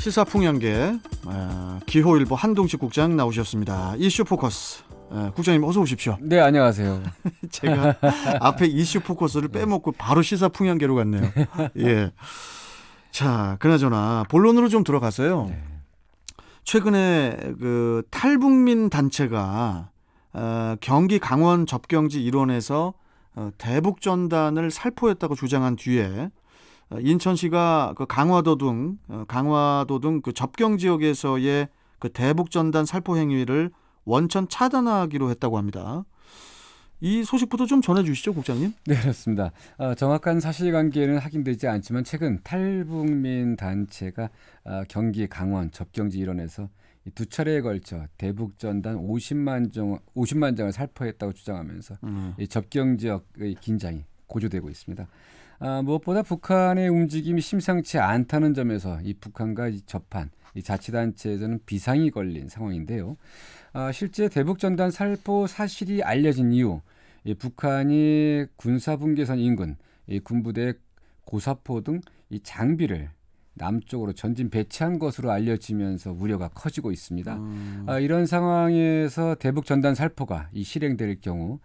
시사풍향계 기호일보 한동식 국장 나오셨습니다. 이슈 포커스. 국장님 어서 오십시오. 네, 안녕하세요. 제가 앞에 이슈 포커스를 빼먹고 바로 시사풍향계로 갔네요. 예. 자, 그나저나 본론으로 좀 들어가서요. 네. 최근에 그 탈북민 단체가 경기 강원 접경지 일원에서 대북 전단을 살포했다고 주장한 뒤에 인천시가 그 강화도 등 그 접경 지역에서의 그 대북 전단 살포 행위를 원천 차단하기로 했다고 합니다. 이 소식부터 좀 전해주시죠, 국장님. 네, 그렇습니다. 정확한 사실관계는 확인되지 않지만 최근 탈북민 단체가 경기 강원 접경지 일원에서 두 차례에 걸쳐 대북 전단 50만 장을 살포했다고 주장하면서 이 접경 지역의 긴장이 고조되고 있습니다. 무엇보다 북한의 움직임이 심상치 않다는 점에서 이 북한과 접한 이 자치단체에서는 비상이 걸린 상황인데요. 실제 대북 전단 살포 사실이 알려진 이후 이 북한이 군사분계선 인근 이 군부대 고사포 등 이 장비를 남쪽으로 전진 배치한 것으로 알려지면서 우려가 커지고 있습니다. 이런 상황에서 대북 전단 살포가 이 실행될 경우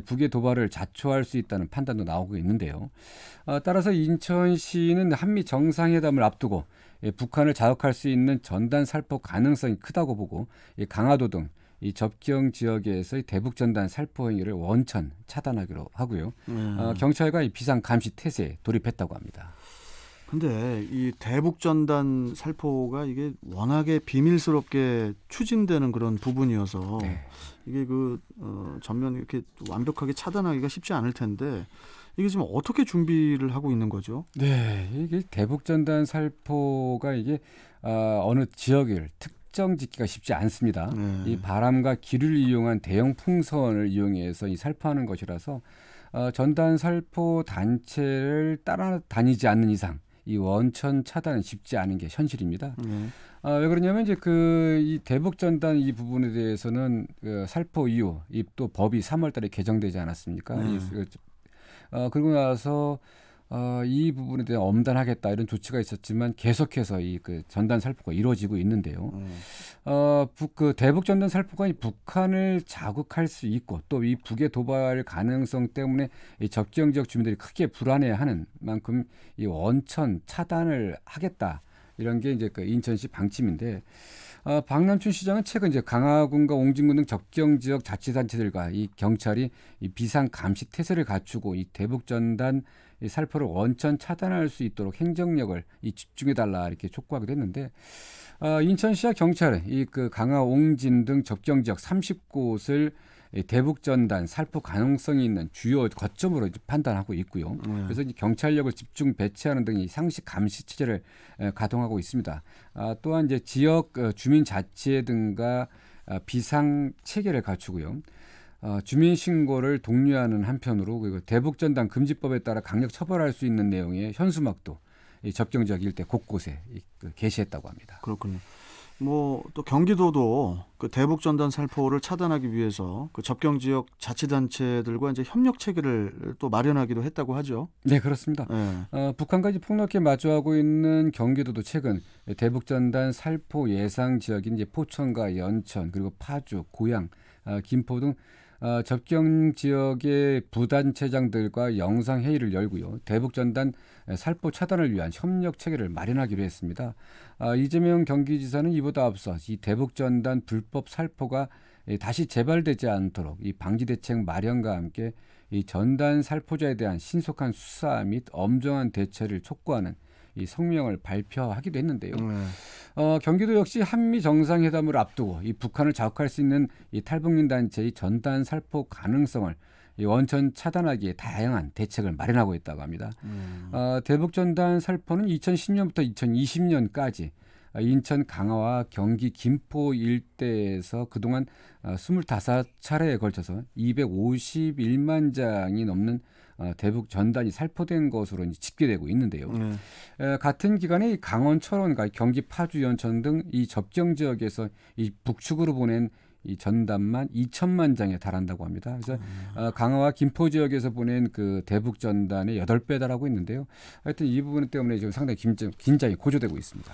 북의 도발을 자초할 수 있다는 판단도 나오고 있는데요. 따라서 인천시는 한미 정상회담을 앞두고 북한을 자극할 수 있는 전단 살포 가능성이 크다고 보고 강화도 등 이 접경 지역에서의 대북 전단 살포 행위를 원천 차단하기로 하고요. 경찰과 이 비상 감시 태세에 돌입했다고 합니다. 근데 이 대북 전단 살포가 이게 워낙에 비밀스럽게 추진되는 그런 부분이어서 네. 이게 전면 이렇게 완벽하게 차단하기가 쉽지 않을 텐데 이게 지금 어떻게 준비를 하고 있는 거죠? 네, 이게 대북 전단 살포가 이게 어느 지역을 특정 짓기가 쉽지 않습니다. 네. 이 바람과 기류를 이용한 대형 풍선을 이용해서 이 살포하는 것이라서 전단 살포 단체를 따라다니지 않는 이상 이 원천 차단은 쉽지 않은 게 현실입니다. 왜 그러냐면 이제 이 대북 전단 이 부분에 대해서는 살포 이후 이 또 법이 3월달에 개정되지 않았습니까? 그러고 나서 이 부분에 대해 엄단하겠다 이런 조치가 있었지만 계속해서 그 전단 살포가 이루어지고 있는데요. 그 대북 전단 살포가 이 북한을 자극할 수 있고 또 이 북의 도발 가능성 때문에 이 접경 지역 주민들이 크게 불안해하는 만큼 이 원천 차단을 하겠다 이런 게 이제 그 인천시 방침인데. 박남춘 시장은 최근 이제 강화군과 옹진군 등 접경 지역 자치단체들과 이 경찰이 이 비상 감시 태세를 갖추고 이 대북 전단 이 살포를 원천 차단할 수 있도록 행정력을 이 집중해달라 이렇게 촉구하기도 했는데 인천시와 경찰은 이 강화 옹진 등 접경 지역 30곳을 대북 전단 살포 가능성이 있는 주요 거점으로 이제 판단하고 있고요. 그래서 이제 경찰력을 집중 배치하는 등 이 상시 감시 체제를 가동하고 있습니다. 또한 이제 지역 주민 자치회 등과 비상 체계를 갖추고요. 주민 신고를 독려하는 한편으로 그리고 대북 전단 금지법에 따라 강력 처벌할 수 있는 내용의 현수막도 이 접경 지역 일대 곳곳에 게시했다고 합니다. 그렇군요. 또 경기도도 그 대북 전단 살포를 차단하기 위해서 그 접경 지역 자치단체들과 이제 협력 체계를 또 마련하기도 했다고 하죠. 네, 그렇습니다. 북한과 이제 폭넓게 마주하고 있는 경기도도 최근 대북 전단 살포 예상 지역인 이제 포천과 연천 그리고 파주, 고양, 김포 등 접경 지역의 부단체장들과 영상 회의를 열고요. 대북 전단 살포 차단을 위한 협력 체계를 마련하기로 했습니다. 이재명 경기지사는 이보다 앞서 이 대북 전단 불법 살포가 다시 재발되지 않도록 이 방지 대책 마련과 함께 이 전단 살포자에 대한 신속한 수사 및 엄정한 대처를 촉구하는 이 성명을 발표하기도 했는데요. 경기도 역시 한미 정상회담을 앞두고 이 북한을 자극할 수 있는 이 탈북민 단체의 전단 살포 가능성을 이 원천 차단하기에 다양한 대책을 마련하고 있다고 합니다. 대북 전단 살포는 2010년부터 2020년까지 인천 강화와 경기 김포 일대에서 그동안 25차례에 걸쳐서 251만 장이 넘는 대북 전단이 살포된 것으로 이제 집계되고 있는데요. 같은 기간에 강원 철원과 경기 파주 연천 등 이 접경 지역에서 이 북측으로 보낸 이 전단만 2천만 장에 달한다고 합니다. 그래서 강화와 김포 지역에서 보낸 그 대북 전단의 8배 달하고 있는데요. 하여튼 이 부분 때문에 지금 상당히 긴장이 고조되고 있습니다.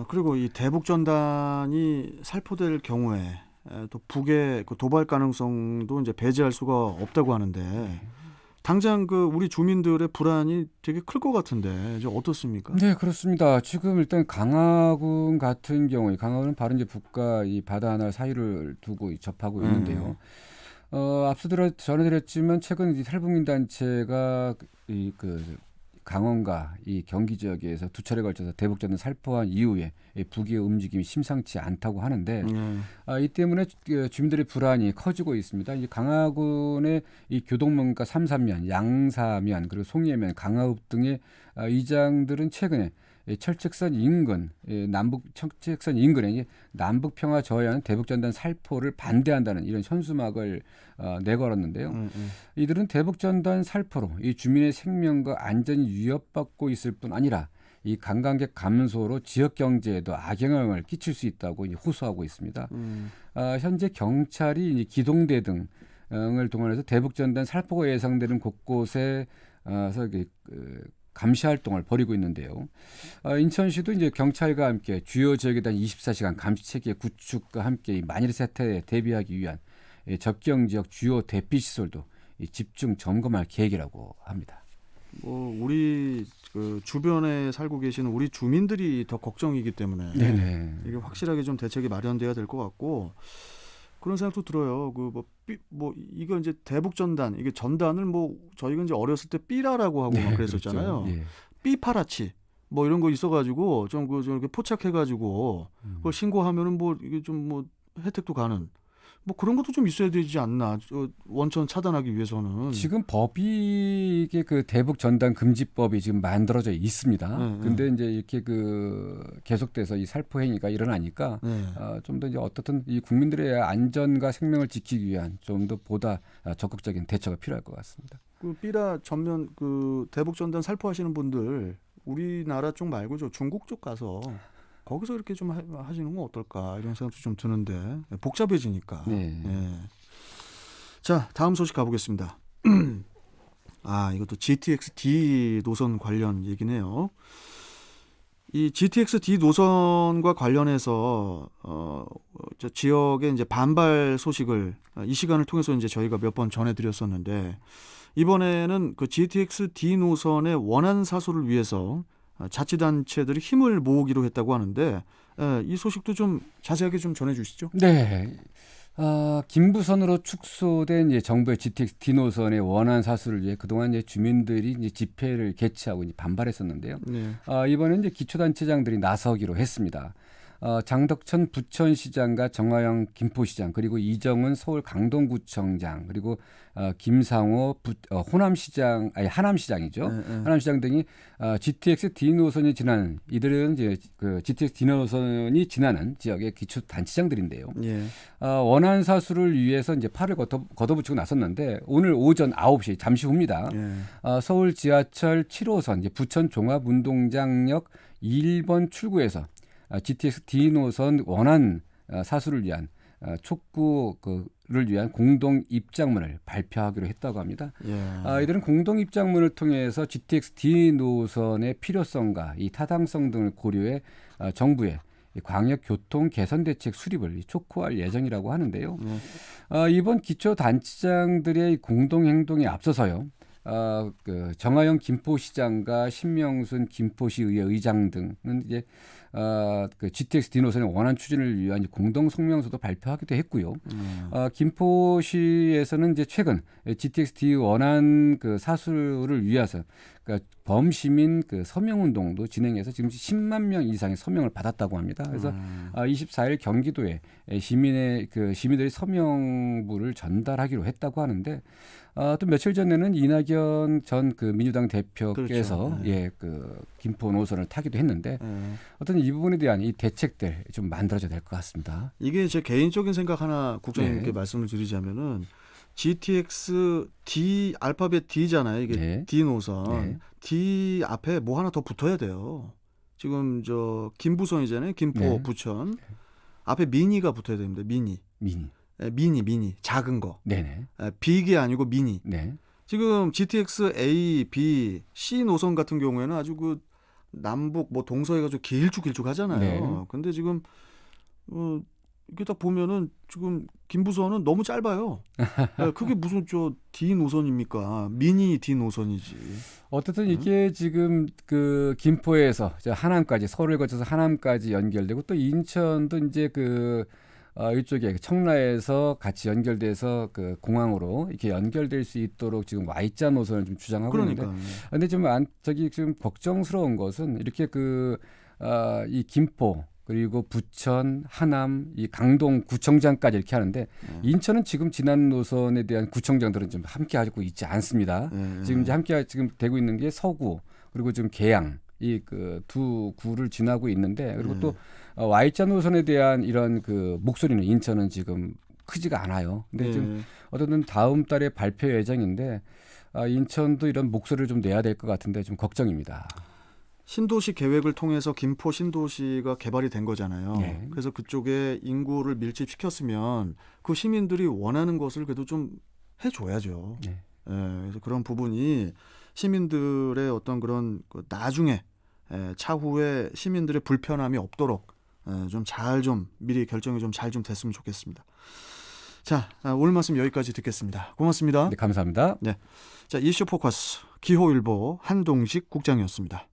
그리고 이 대북 전단이 살포될 경우에 또 북의 그 도발 가능성도 이제 배제할 수가 없다고 하는데 당장 그 우리 주민들의 불안이 되게 클 것 같은데 이제 어떻습니까? 네, 그렇습니다. 지금 일단 강화군 같은 경우에 강화군은 바로 이제 북과 이 바다 하나 사이를 두고 접하고 있는데요. 앞서 전해드렸지만 최근 이 탈북민 단체가 그 강원과 이 경기 지역에서 두 차례 걸쳐서 대북전단 살포한 이후에 이 북의 움직임이 심상치 않다고 하는데 이 때문에 주민들의 불안이 커지고 있습니다. 이 강화군의 이 교동면과 삼산면, 양사면 그리고 송예면, 강화읍 등의 이장들은 최근에 철책선 인근 남북 철책선 인근에 남북 평화 저해하는 대북전단 살포를 반대한다는 이런 현수막을 내걸었는데요. 이들은 대북전단 살포로 이 주민의 생명과 안전이 위협받고 있을 뿐 아니라 이 관광객 감소로 지역 경제에도 악영향을 끼칠 수 있다고 호소하고 있습니다. 현재 경찰이 이 기동대 등을 동원해서 대북전단 살포가 예상되는 곳곳에 감시 활동을 벌이고 있는데요. 인천시도 이제 경찰과 함께 주요 지역에 대한 24시간 감시 체계 구축과 함께 이 만일 사태에 대비하기 위한 접경 지역 주요 대피 시설도 집중 점검할 계획이라고 합니다. 뭐 우리 그 주변에 살고 계시는 우리 주민들이 더 걱정이기 때문에 네네. 이게 확실하게 좀 대책이 마련돼야 될 것 같고 그런 생각도 들어요. 뭐 이거 이제 대북 전단 이게 전단을 뭐 저희가 이제 어렸을 때 삐라라고 하고 막 그랬었잖아요. 그렇죠. 예. 삐파라치 뭐 이런 거 있어가지고 좀 이렇게 포착해가지고 그걸 신고하면은 뭐 이게 좀 뭐 혜택도 가는 뭐 그런 것도 좀 있어야 되지 않나 원천 차단하기 위해서는. 지금 법이 이게 그 대북 전단 금지법이 지금 만들어져 있습니다. 근데 이제 이렇게 그 계속돼서 이 살포 행위가 일어나니까 좀 더 이제 어떻든 이 국민들의 안전과 생명을 지키기 위한 좀 더 보다 적극적인 대처가 필요할 것 같습니다. 그 삐라 전면 그 대북 전단 살포하시는 분들 우리나라 쪽 말고 저 중국 쪽 가서 거기서 이렇게 좀 하시는 건 어떨까 이런 생각도 좀 드는데 복잡해지니까. 네. 자, 다음 소식 가보겠습니다. 이것도 GTX-D 노선 관련 얘기네요. 이 GTX-D 노선과 관련해서 저 지역의 이제 반발 소식을 이 시간을 통해서 이제 저희가 몇 번 전해드렸었는데 이번에는 그 GTX-D 노선의 원안 사수를 위해서 자치단체들이 힘을 모으기로 했다고 하는데 이 소식도 좀 자세하게 좀 전해주시죠. 네. 김부선으로 축소된 이제 정부의 GTX-D 노선의 원안 사수를 위해 그동안 이제 주민들이 이제 집회를 개최하고 이제 반발했었는데요. 이번에는 이제 기초단체장들이 나서기로 했습니다. 장덕천 부천시장과 정화영 김포시장 그리고 이정은 서울 강동구청장 그리고 김상호 하남시장이죠. 하남시장 등이 GTX-D 노선이 지나는 이들은 이제 그 GTX-D 노선이 지나는 지역의 기초 단체장들인데요. 원안 사수를 위해서 이제 팔을 걷어붙이고 나섰는데 오늘 오전 9시 잠시 후입니다. 서울 지하철 7호선 이제 부천 종합운동장역 1번 출구에서 GTX-D 노선 원안 사수를 위한 촉구를 위한 공동 입장문을 발표하기로 했다고 합니다. 이들은 공동 입장문을 통해서 GTX-D 노선의 필요성과 이 타당성 등을 고려해 정부의 광역 교통 개선 대책 수립을 촉구할 예정이라고 하는데요. 이번 기초 단체장들의 공동 행동에 앞서서요. 그 정하영 김포시장과 신명순 김포시의회 의장 등은 이제 그 GTX-D 노선의 원안 추진을 위한 공동 성명서도 발표하기도 했고요. 김포시에서는 이제 최근 GTX-D 원안 그 사수를 위해서 그러니까 범시민 그 서명 운동도 진행해서 지금 10만 명 이상의 서명을 받았다고 합니다. 그래서 24일 경기도에 시민들이 서명부를 전달하기로 했다고 하는데 또 며칠 전에는 이낙연 전 그 민주당 대표께서 그렇죠. 그 김포 노선을 타기도 했는데 어떤 이 부분에 대한 이 대책들 좀 만들어져야 될 것 같습니다. 이게 제 개인적인 생각 하나 국장님께 말씀을 드리자면은 GTX-D 알파벳 D잖아요. 이게 D 노선. D 앞에 뭐 하나 더 붙어야 돼요. 지금 저 김부선이잖아요. 김포 부천. 앞에 미니가 붙어야 됩니다. 미니 작은 거. 빅이 아니고 미니. 지금 GTX A, B, C 노선 같은 경우에는 아주 그 남북 뭐 동서해가지고 길쭉길쭉하잖아요. 네. 근데 지금 이게 딱 보면은 지금 김부선은 너무 짧아요. 예, 그게 무슨 저 D 노선입니까? 미니 D 노선이지. 어쨌든 이게 지금 그 김포에서 이제 하남까지 서울을 거쳐서 하남까지 연결되고 또 인천도 이제 그 이쪽에 청라에서 같이 연결돼서 그 공항으로 이렇게 연결될 수 있도록 지금 Y자 노선을 좀 주장하고 있는데, 그러니까 근데 좀 저기 지금 걱정스러운 것은 이렇게 이 김포 그리고 부천, 하남, 이 강동 구청장까지 이렇게 하는데 인천은 지금 지난 노선에 대한 구청장들은 좀 함께 하고 있지 않습니다. 지금 이제 함께 지금 되고 있는 게 서구 그리고 지금 계양 이 그 두 구를 지나고 있는데, 그리고 또 Y자 노선에 대한 이런 그 목소리는 인천은 지금 크지가 않아요. 근데 지금 어쨌든 다음 달에 발표 예정인데 인천도 이런 목소리를 좀 내야 될 것 같은데 좀 걱정입니다. 신도시 계획을 통해서 김포 신도시가 개발이 된 거잖아요. 네. 그래서 그쪽에 인구를 밀집시켰으면 그 시민들이 원하는 것을 그래도 좀 해줘야죠. 네. 그래서 그런 부분이 시민들의 어떤 그런 나중에 차후에 시민들의 불편함이 없도록 좀 잘 좀 미리 결정이 좀 잘 좀 됐으면 좋겠습니다. 자, 오늘 말씀 여기까지 듣겠습니다. 고맙습니다. 네, 감사합니다. 자, 이슈 포커스 기호일보 한동식 국장이었습니다.